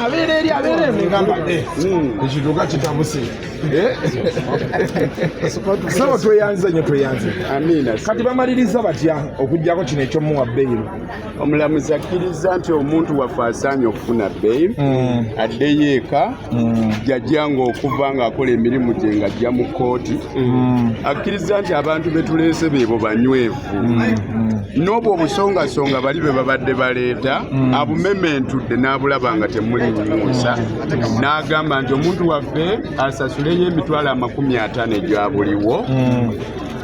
abeera eri abeera eri mugamba ekituuka kitabuse sabo tweyanze nnyo tweyanze kati bamaliriza batya okuggyako kino ekyomuwa bbeeyiru omulamuzi akkiriza nti omuntu waffe asaanye okufuna bbeeyiru addeyo eka jajjanga okuva ng'akola emirimu gye ng'ajja mu kkooti akkiriza nti abantu betuleese beebo banywevu n'obwo obusongasonga bali be babadde baleeta abumementudde n'abulaba nga temulinyuusa n'agamba nti omuntu waffe asasuleyo emitwalo 50 egyabuliwo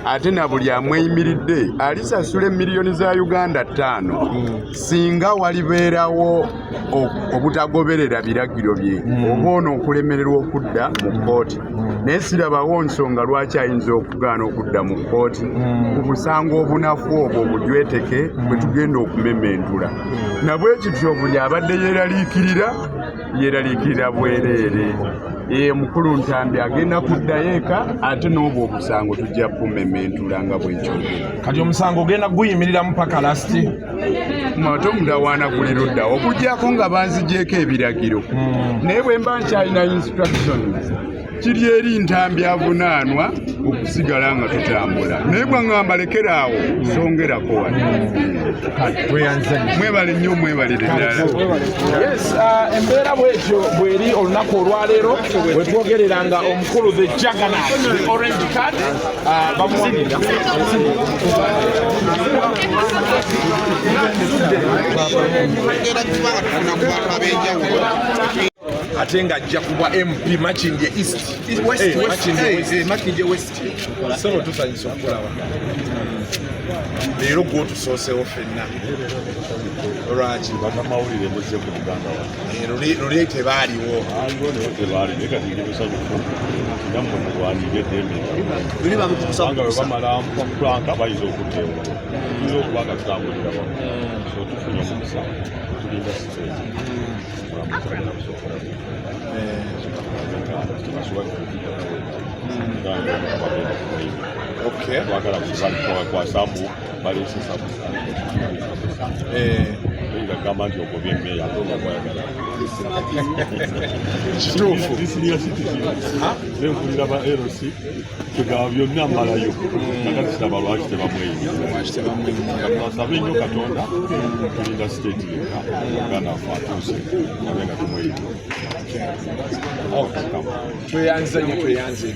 ate na buli amweyimiridde alisasula miliyoni za Uganda 5 singa walibeerawo obutagoberera biragiro bye oba ono okulemererwa okudda mu kkooti naye sirabawo nsonga lwaki ayinza okugaana okudda mu kkooti ku busanga obunafu obwo obujweteke bwe tugenda okumementula nabwe kityo buli abadde yeeraliikirira bwereere mukulu Ntambi agenda kuddayo eka ate n'obwo obusango tujja kumementula nga bwenkyogera kati omusango ogenda guyimiriramu paka lasiti mate omutawaana guli ludda okuggyako nga banzigyeko ebiragiro naye bwe mba nkyalina instructions kiri eri Ntambi avunaanwa okusigala nga tutambula naye bwaŋŋamba lekeraawo songerako wano mwebale nnyo mwebalire ddala embeera bwetyo bweri olunaku olwaleero wetwogereranga omukulu the juggernaut the orange card bamuwagirira ate ng'ajja kuba MP Makindye East Makindye West solo tusanyisa okulaba leero gwotusoosewo ffenna lwaki bannamawulire muzze ku Buganda luli tebaaliwo nammwe mulwanire eddembe bamala planka bayinza okuddewo tuyinza okuba nga tutambulira wamu so tufunye omukisa tulinda siteeti twagala kwasamu balesesamu bagamba nti ogobye emmeeya kituufu nenvulira ba LC twegaba byonna mmalayo nakati kiraba lwaki tebamweyimira asabe nnyo Katonda tulinda siteeti yekka Uganda afe atuuse abe nga tumweyimira tweyanze nnyo tweyanze